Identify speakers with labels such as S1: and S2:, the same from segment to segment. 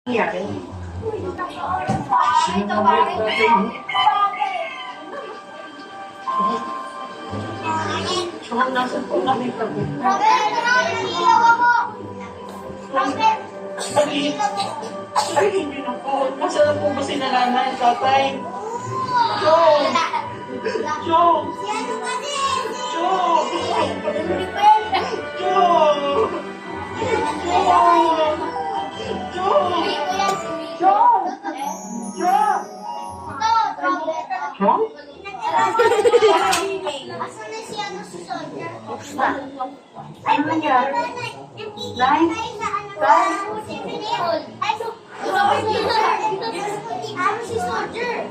S1: nangyari?
S2: Sinabi natin.
S1: Saan nasa po kami kami?
S2: Ay, hindi na po. Masarap po ba si nanay, tatay? Chong! Chong! Chong! Chong! Chong!
S1: Chong?
S3: Asan na si ano si Sonia?
S1: Na? Ano nangyari? Nay?
S3: Ano si Soldier?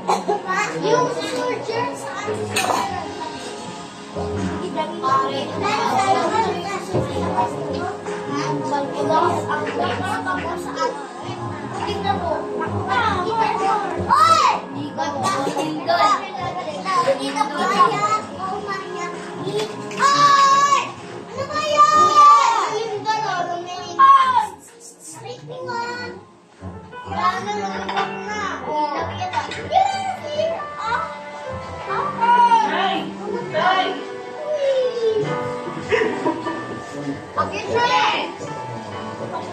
S3: Yung si Soldier, saan si Soldier?
S2: Nay! Nay!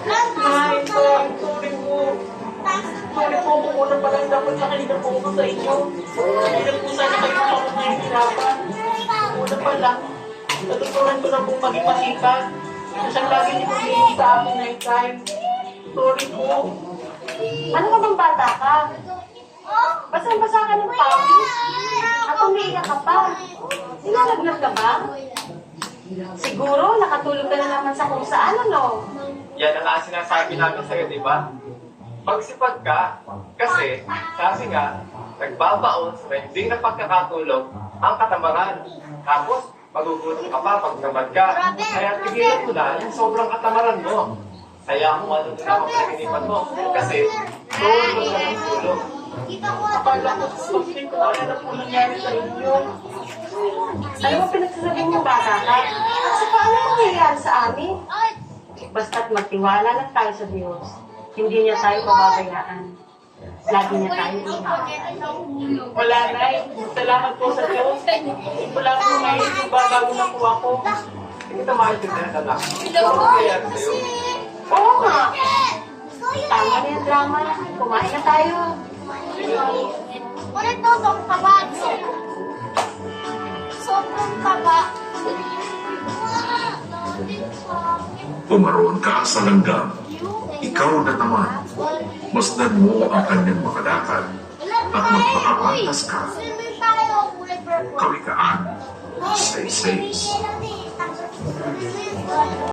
S2: Nay, sorry po. Sorry po, kung una pa lang dapat nakinig po ako sa inyo. Hindi po sana kayo ako mahihirapan. Una pa lang, natutunan ko na pong maging masipag. Kasi ang lagi niyo pong sa akin na time. Sorry po.
S1: Ano ka bang bata ka? Basang-basa ka ng pawis? At umiiyak ka pa? Nilalagnat ka ba? Siguro, nakatulog ka na naman sa kung saan, ano?
S4: Yan ang nga sinasabi namin sa'yo, di ba? Magsipag ka, kasi sabi nga, nagbabaon sa hindi na pagkakatulog ang katamaran. Tapos, magugutom ka pa pag tamad ka. Kaya tigilan mo na yung sobrang katamaran mo. Kaya kung ano na ang pagkakinipan mo. Kasi, doon mo na ng tulog.
S2: Akala ko po, hindi ko alam na po nangyari sa inyo.
S1: Ano mo pinagsasabi mo, bata ka? Kasi paano mangyayari sa amin? Basta't magtiwala lang tayo sa Diyos. Hindi niya tayo pababayaan. Lagi niya tayo inaaral.
S2: Wala na eh. Salamat po sa Diyos. Wala po ngayon, babago na po ako.
S4: Hindi ka maintindihan, anak. Ano nangyayari sa'yo?
S1: Oo nga. Tama na yung drama. Kumain na tayo.
S3: Ulit daw itong kaba. Sobrang kaba.
S5: Pumaroon ka sa langgam. Ikaw na naman. Masdan mo ang kanyang makalakad at magpakapantas ka.
S3: Swimming tayo. Kulay purple.
S5: Kawikaan, say-says.